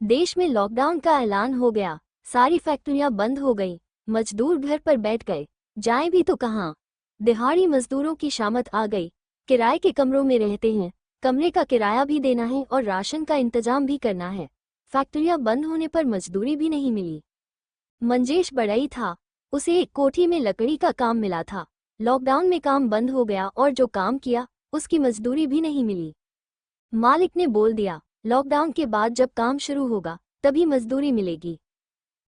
देश में लॉकडाउन का ऐलान हो गया, सारी फैक्ट्रियां बंद हो गई, मजदूर घर पर बैठ गए, जाएं भी तो कहां। दिहाड़ी मजदूरों की शामत आ गई, किराए के कमरों में रहते हैं, कमरे का किराया भी देना है और राशन का इंतजाम भी करना है। फैक्ट्रियां बंद होने पर मजदूरी भी नहीं मिली। मंजेश बढ़ई था, उसे एक कोठी में लकड़ी का काम मिला था। लॉकडाउन में काम बंद हो गया और जो काम किया उसकी मजदूरी भी नहीं मिली। मालिक ने बोल दिया, लॉकडाउन के बाद जब काम शुरू होगा तभी मजदूरी मिलेगी।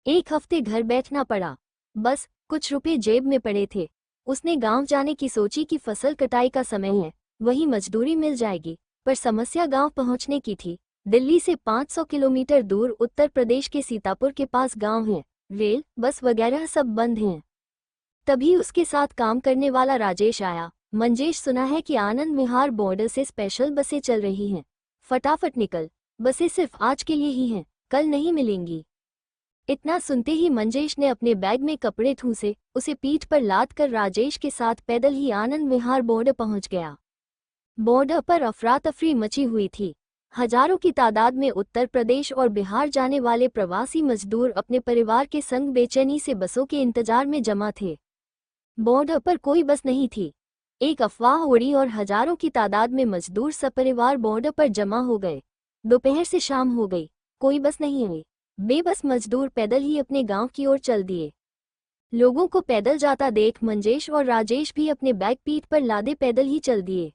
एक हफ्ते घर बैठना पड़ा, बस कुछ रुपए जेब में पड़े थे। उसने गांव जाने की सोची कि फसल कटाई का समय है, वहीं मजदूरी मिल जाएगी, पर समस्या गांव पहुंचने की थी। दिल्ली से 500 किलोमीटर दूर उत्तर प्रदेश के सीतापुर के पास गांव है, रेल बस वगैरह सब बंद हैं। तभी उसके साथ काम करने वाला राजेश आया। मंजेश, सुना है कि आनंद विहार बॉर्डर से स्पेशल बसें चल रही हैं, फटाफट निकल, बसें सिर्फ आज के लिए ही हैं, कल नहीं मिलेंगी। इतना सुनते ही मंजेश ने अपने बैग में कपड़े ठूंसे, उसे पीठ पर लाद कर राजेश के साथ पैदल ही आनंद विहार बॉर्डर पहुंच गया। बॉर्डर पर अफरा तफरी मची हुई थी। हजारों की तादाद में उत्तर प्रदेश और बिहार जाने वाले प्रवासी मजदूर अपने परिवार के संग बेचैनी से बसों के इंतजार में जमा थे। बॉर्डर पर कोई बस नहीं थी। एक अफवाह उड़ी और हजारों की तादाद में मजदूर सपरिवार बॉर्डर पर जमा हो गए। दोपहर से शाम हो गई, कोई बस नहीं आई। बेबस मजदूर पैदल ही अपने गांव की ओर चल दिए। लोगों को पैदल जाता देख मंजेश और राजेश भी अपने बैग पीठ पर लादे पैदल ही चल दिए।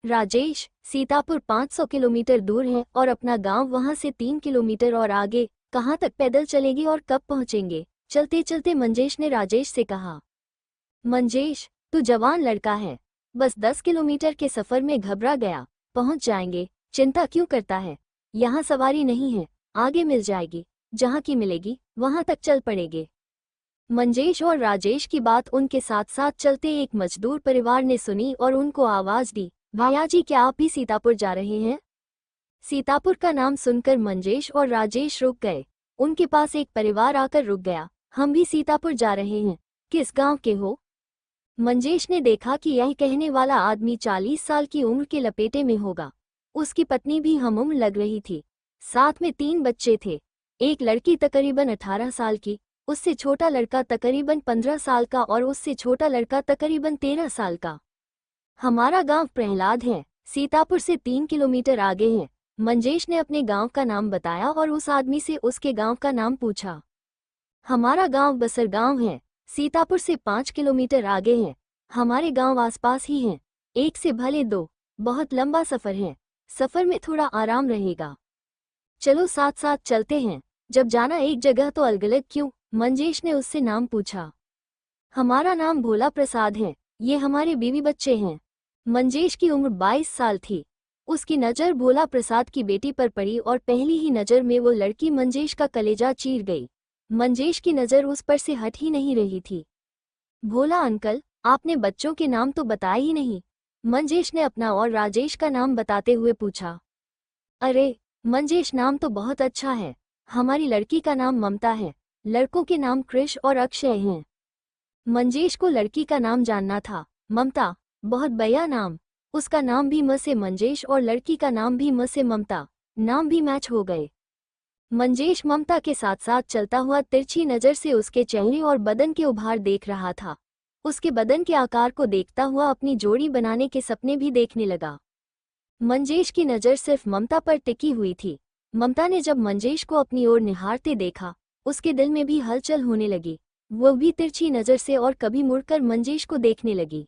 राजेश, सीतापुर 500 किलोमीटर दूर है और अपना गांव वहां से 3 किलोमीटर और आगे, कहां तक पैदल चलेंगे और कब पहुंचेंगे? चलते चलते मंजेश ने राजेश से कहा। मंजेश, तू जवान लड़का है, बस 10 किलोमीटर के सफर में घबरा गया, पहुंच जाएंगे, चिंता क्यों करता है? यहाँ सवारी नहीं है, आगे मिल जाएगी, जहाँ की मिलेगी वहां तक चल पड़ेंगे। मंजेश और राजेश की बात उनके साथ साथ चलते एक मजदूर परिवार ने सुनी और उनको आवाज दी, भैया जी, क्या आप भी सीतापुर जा रहे हैं? सीतापुर का नाम सुनकर मंजेश और राजेश रुक गए। उनके पास एक परिवार आकर रुक गया। हम भी सीतापुर जा रहे हैं। किस गांव के हो? मंजेश ने देखा कि यह कहने वाला आदमी 40 साल की उम्र के लपेटे में होगा। उसकी पत्नी भी हमउम्र लग रही थी, साथ में 3 बच्चे थे। एक लड़की तकरीबन 18 साल की, उससे छोटा लड़का तकरीबन 15 साल का और उससे छोटा लड़का तकरीबन 13 साल का। हमारा गांव प्रहलाद है, सीतापुर से 3 किलोमीटर आगे है। मंजेश ने अपने गांव का नाम बताया और उस आदमी से उसके गांव का नाम पूछा। हमारा गांव बसरगांव है, सीतापुर से 5 किलोमीटर आगे है। हमारे गांव आसपास ही हैं, एक से भले 2। बहुत लंबा सफर है, सफर में थोड़ा आराम रहेगा। चलो साथ साथ चलते हैं। जब जाना एक जगह तो अलग अलग क्यों? मंजेश ने उससे नाम पूछा। हमारा नाम भोला प्रसाद है, ये हमारे बीवी बच्चे हैं। मंजेश की उम्र 22 साल थी। उसकी नज़र भोला प्रसाद की बेटी पर पड़ी और पहली ही नज़र में वो लड़की मंजेश का कलेजा चीर गई। मंजेश की नज़र उस पर से हट ही नहीं रही थी। भोला अंकल, आपने बच्चों के नाम तो बताए ही नहीं। मंजेश ने अपना और राजेश का नाम बताते हुए पूछा। अरे मंजेश, नाम तो बहुत अच्छा है। हमारी लड़की का नाम ममता है, लड़कों के नाम कृष और अक्षय हैं। मंजेश को लड़की का नाम जानना था। ममता, बहुत बढ़िया नाम। उसका नाम भी म से मंजेश और लड़की का नाम भी म से ममता, नाम भी मैच हो गए। मंजेश ममता के साथ साथ चलता हुआ तिरछी नज़र से उसके चेहरे और बदन के उभार देख रहा था। उसके बदन के आकार को देखता हुआ अपनी जोड़ी बनाने के सपने भी देखने लगा। मंजेश की नज़र सिर्फ ममता पर टिकी हुई थी। ममता ने जब मंजेश को अपनी ओर निहारते देखा, उसके दिल में भी हलचल होने लगी। वो भी तिरछी नज़र से और कभी मुड़कर मंजेश को देखने लगी।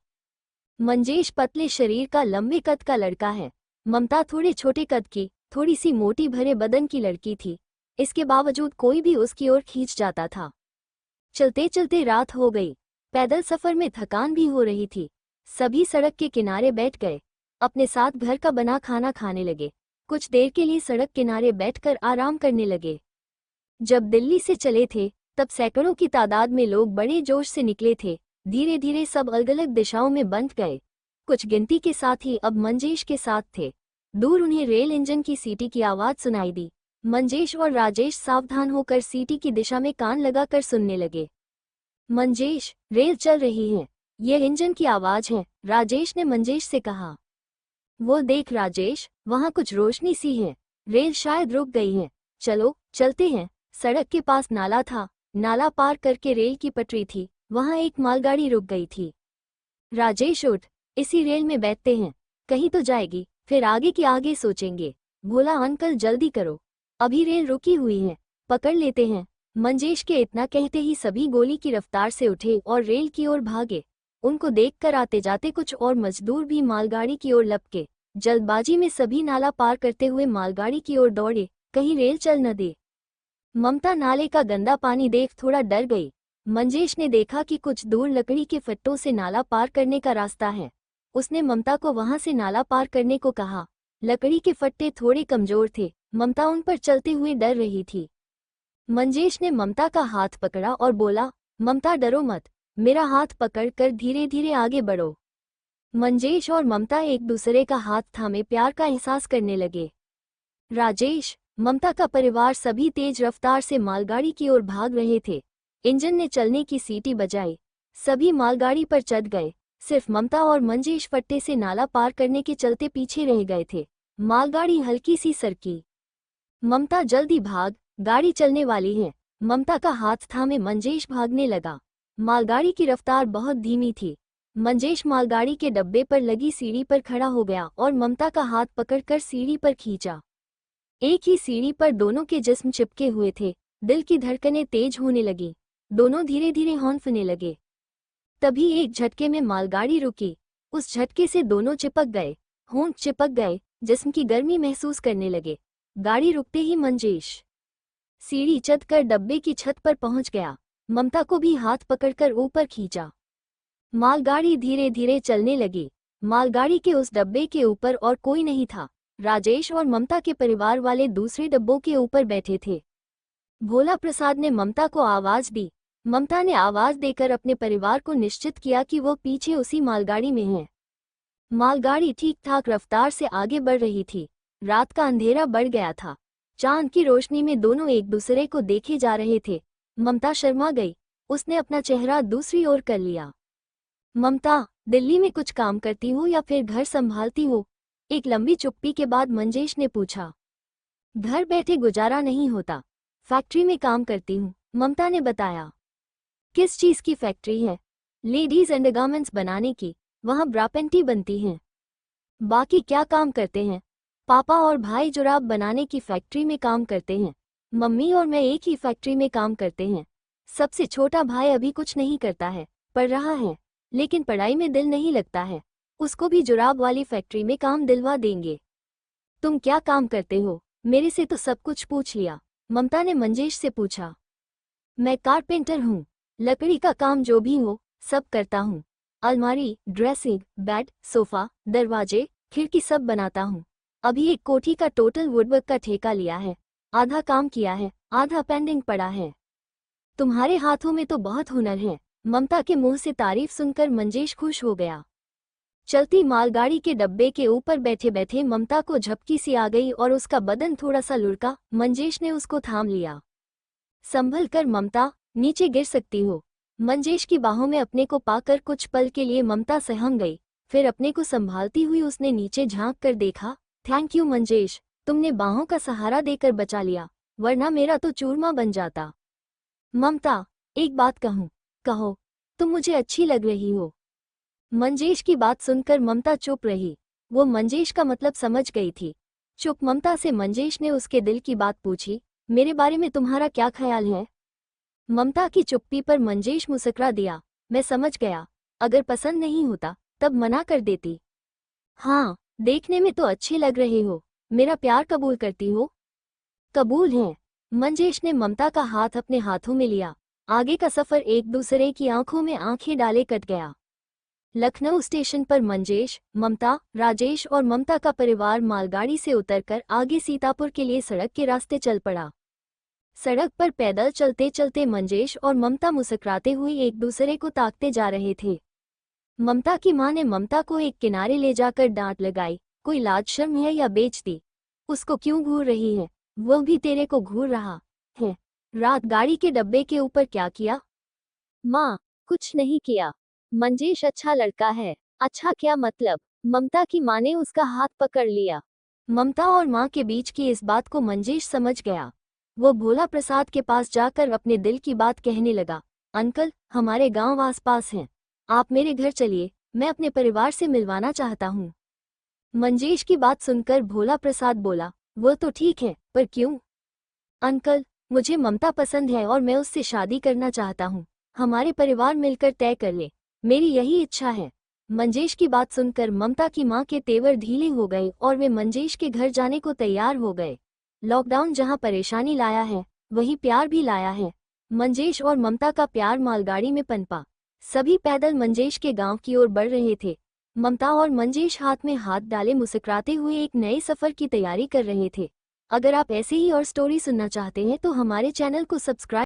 मंजेश पतले शरीर का, लंबे कद का लड़का है। ममता थोड़े छोटे कद की, थोड़ी सी मोटी भरे बदन की लड़की थी। इसके बावजूद कोई भी उसकी ओर खींच जाता था। चलते चलते रात हो गई। पैदल सफर में थकान भी हो रही थी। सभी सड़क के किनारे बैठ गए, अपने साथ घर का बना खाना खाने लगे। कुछ देर के लिए सड़क किनारे बैठकर आराम करने लगे। जब दिल्ली से चले थे तब सैकड़ों की तादाद में लोग बड़े जोश से निकले थे। धीरे धीरे सब अलग अलग दिशाओं में बंट गए। कुछ गिनती के साथ ही अब मंजेश के साथ थे। दूर उन्हें रेल इंजन की सीटी की आवाज सुनाई दी। मंजेश और राजेश सावधान होकर सीटी की दिशा में कान लगाकर सुनने लगे। मंजेश, रेल चल रही है, ये इंजन की आवाज है, राजेश ने मंजेश से कहा। वो देख राजेश, वहां कुछ रोशनी सी है, रेल शायद रुक गई है। चलो चलते हैं। सड़क के पास नाला था। नाला पार करके रेल की पटरी थी, वहां एक मालगाड़ी रुक गई थी। राजेश उठ, इसी रेल में बैठते हैं, कहीं तो जाएगी, फिर आगे की आगे सोचेंगे। बोला अंकल जल्दी करो, अभी रेल रुकी हुई है, पकड़ लेते हैं। मंजेश के इतना कहते ही सभी गोली की रफ्तार से उठे और रेल की ओर भागे। उनको देखकर आते जाते कुछ और मजदूर भी मालगाड़ी की ओर लपके। जल्दबाजी में सभी नाला पार करते हुए मालगाड़ी की ओर दौड़े, कहीं रेल चल न दे। ममता नाले का गंदा पानी देख थोड़ा डर गई। मंजेश ने देखा कि कुछ दूर लकड़ी के फट्टों से नाला पार करने का रास्ता है। उसने ममता को वहां से नाला पार करने को कहा। लकड़ी के फट्टे थोड़े कमजोर थे, ममता उन पर चलते हुए डर रही थी। मंजेश ने ममता का हाथ पकड़ा और बोला, ममता डरो मत, मेरा हाथ पकड़कर धीरे धीरे आगे बढ़ो। मंजेश और ममता एक दूसरे का हाथ थामे प्यार का एहसास करने लगे। राजेश, ममता का परिवार सभी तेज रफ्तार से मालगाड़ी की ओर भाग रहे थे। इंजन ने चलने की सीटी बजाई, सभी मालगाड़ी पर चढ़ गए। सिर्फ ममता और मंजेश फट्टे से नाला पार करने के चलते पीछे रह गए थे। मालगाड़ी हल्की सी सरकी। ममता जल्दी भाग, गाड़ी चलने वाली है। ममता का हाथ थामे मंजेश भागने लगा। मालगाड़ी की रफ्तार बहुत धीमी थी। मंजेश मालगाड़ी के डब्बे पर लगी सीढ़ी पर खड़ा हो गया और ममता का हाथ पकड़कर सीढ़ी पर खींचा। एक ही सीढ़ी पर दोनों के जिस्म चिपके हुए थे। दिल की धड़कनें तेज होने लगी। दोनों धीरे धीरे हौंफने लगे। तभी एक झटके में मालगाड़ी रुकी। उस झटके से दोनों चिपक गए, होंठ चिपक गए, जिस्म की गर्मी महसूस करने लगे। गाड़ी रुकते ही मंजेश सीढ़ी चढ़कर डब्बे की छत पर पहुंच गया। ममता को भी हाथ पकड़कर ऊपर खींचा। मालगाड़ी धीरे धीरे चलने लगी। मालगाड़ी के उस डब्बे के ऊपर और कोई नहीं था। राजेश और ममता के परिवार वाले दूसरे डब्बों के ऊपर बैठे थे। भोला प्रसाद ने ममता को आवाज दी। ममता ने आवाज देकर अपने परिवार को निश्चित किया कि वो पीछे उसी मालगाड़ी में है। मालगाड़ी ठीक ठाक रफ्तार से आगे बढ़ रही थी। रात का अंधेरा बढ़ गया था। चांद की रोशनी में दोनों एक दूसरे को देखे जा रहे थे। ममता शर्मा गई। उसने अपना चेहरा दूसरी ओर कर लिया। ममता, दिल्ली में कुछ काम करती हो या फिर घर संभालती हो? एक लंबी चुप्पी के बाद मंजेश ने पूछा। घर बैठे गुजारा नहीं होता, फैक्ट्री में काम करती हूँ, ममता ने बताया। किस चीज की फैक्ट्री है? लेडीज अंडरगारमेंट्स बनाने की, वहाँ ब्रा पैंटी बनती हैं। बाकी क्या काम करते हैं? पापा और भाई जुराब बनाने की फैक्ट्री में काम करते हैं। मम्मी और मैं एक ही फैक्ट्री में काम करते हैं। सबसे छोटा भाई अभी कुछ नहीं करता है, पढ़ रहा है, लेकिन पढ़ाई में दिल नहीं लगता है। उसको भी जुराब वाली फैक्ट्री में काम दिलवा देंगे। तुम क्या काम करते हो? मेरे से तो सब कुछ पूछ लिया, ममता ने मंजेश से पूछा। मैं कारपेंटर हूँ, लकड़ी का काम जो भी हो सब करता हूँ। अलमारी, ड्रेसिंग, बेड, सोफा, दरवाजे, खिड़की सब बनाता हूँ। अभी एक कोठी का टोटल वुडवर्क का ठेका लिया है। आधा काम किया है, आधा पेंडिंग पड़ा है। तुम्हारे हाथों में तो बहुत हुनर है। ममता के मुंह से तारीफ सुनकर मंजेश खुश हो गया। चलती मालगाड़ी के डब्बे के ऊपर बैठे बैठे ममता को झपकी सी आ गई और उसका बदन थोड़ा सा लुढ़का। मंजेश ने उसको थाम लिया। संभल कर ममता, नीचे गिर सकती हो। मंजेश की बाहों में अपने को पाकर कुछ पल के लिए ममता सहम गई। फिर अपने को संभालती हुई उसने नीचे झांक कर देखा। थैंक यू मंजेश, तुमने बाहों का सहारा देकर बचा लिया, वरना मेरा तो चूरमा बन जाता। ममता, एक बात कहूँ? कहो। तुम मुझे अच्छी लग रही हो। मंजेश की बात सुनकर ममता चुप रही। वो मंजेश का मतलब समझ गई थी। चुप ममता से मंजेश ने उसके दिल की बात पूछी। मेरे बारे में तुम्हारा क्या ख्याल है? ममता की चुप्पी पर मंजेश मुस्कुरा दिया। मैं समझ गया, अगर पसंद नहीं होता तब मना कर देती। हाँ, देखने में तो अच्छे लग रहे हो। मेरा प्यार कबूल करती हो? कबूल है। मंजेश ने ममता का हाथ अपने हाथों में लिया। आगे का सफर एक दूसरे की आंखों में आंखें डाले कट गया। लखनऊ स्टेशन पर मंजेश, ममता, राजेश और ममता का परिवार मालगाड़ी से उतरकर आगे सीतापुर के लिए सड़क के रास्ते चल पड़ा। सड़क पर पैदल चलते चलते मंजेश और ममता मुस्कुराते हुए एक दूसरे को ताकते जा रहे थे। ममता की मां ने ममता को एक किनारे ले जाकर डांट लगाई। कोई लाज शर्म है या बेइज्जती? उसको क्यों घूर रही है? वो भी तेरे को घूर रहा है। रात गाड़ी के डब्बे के ऊपर क्या किया? माँ, कुछ नहीं किया। मंजेश अच्छा लड़का है। अच्छा क्या मतलब? ममता की माँ ने उसका हाथ पकड़ लिया। ममता और माँ के बीच की इस बात को मंजेश समझ गया। वो भोला प्रसाद के पास जाकर अपने दिल की बात कहने लगा। अंकल, हमारे गांव आसपास हैं, आप मेरे घर चलिए, मैं अपने परिवार से मिलवाना चाहता हूँ। मंजेश की बात सुनकर भोला प्रसाद बोला, वो तो ठीक है, पर क्यों? अंकल, मुझे ममता पसंद है और मैं उससे शादी करना चाहता हूँ। हमारे परिवार मिलकर तय कर ले, मेरी यही इच्छा है। मंजेश की बात सुनकर ममता की मां के तेवर ढीले हो गए और वे मंजेश के घर जाने को तैयार हो गए। लॉकडाउन जहां परेशानी लाया है, वहीं प्यार भी लाया है। मंजेश और ममता का प्यार मालगाड़ी में पनपा। सभी पैदल मंजेश के गांव की ओर बढ़ रहे थे। ममता और मंजेश हाथ में हाथ डाले मुस्कुराते हुए एक नए सफर की तैयारी कर रहे थे। अगर आप ऐसे ही और स्टोरी सुनना चाहते हैं तो हमारे चैनल को सब्सक्राइब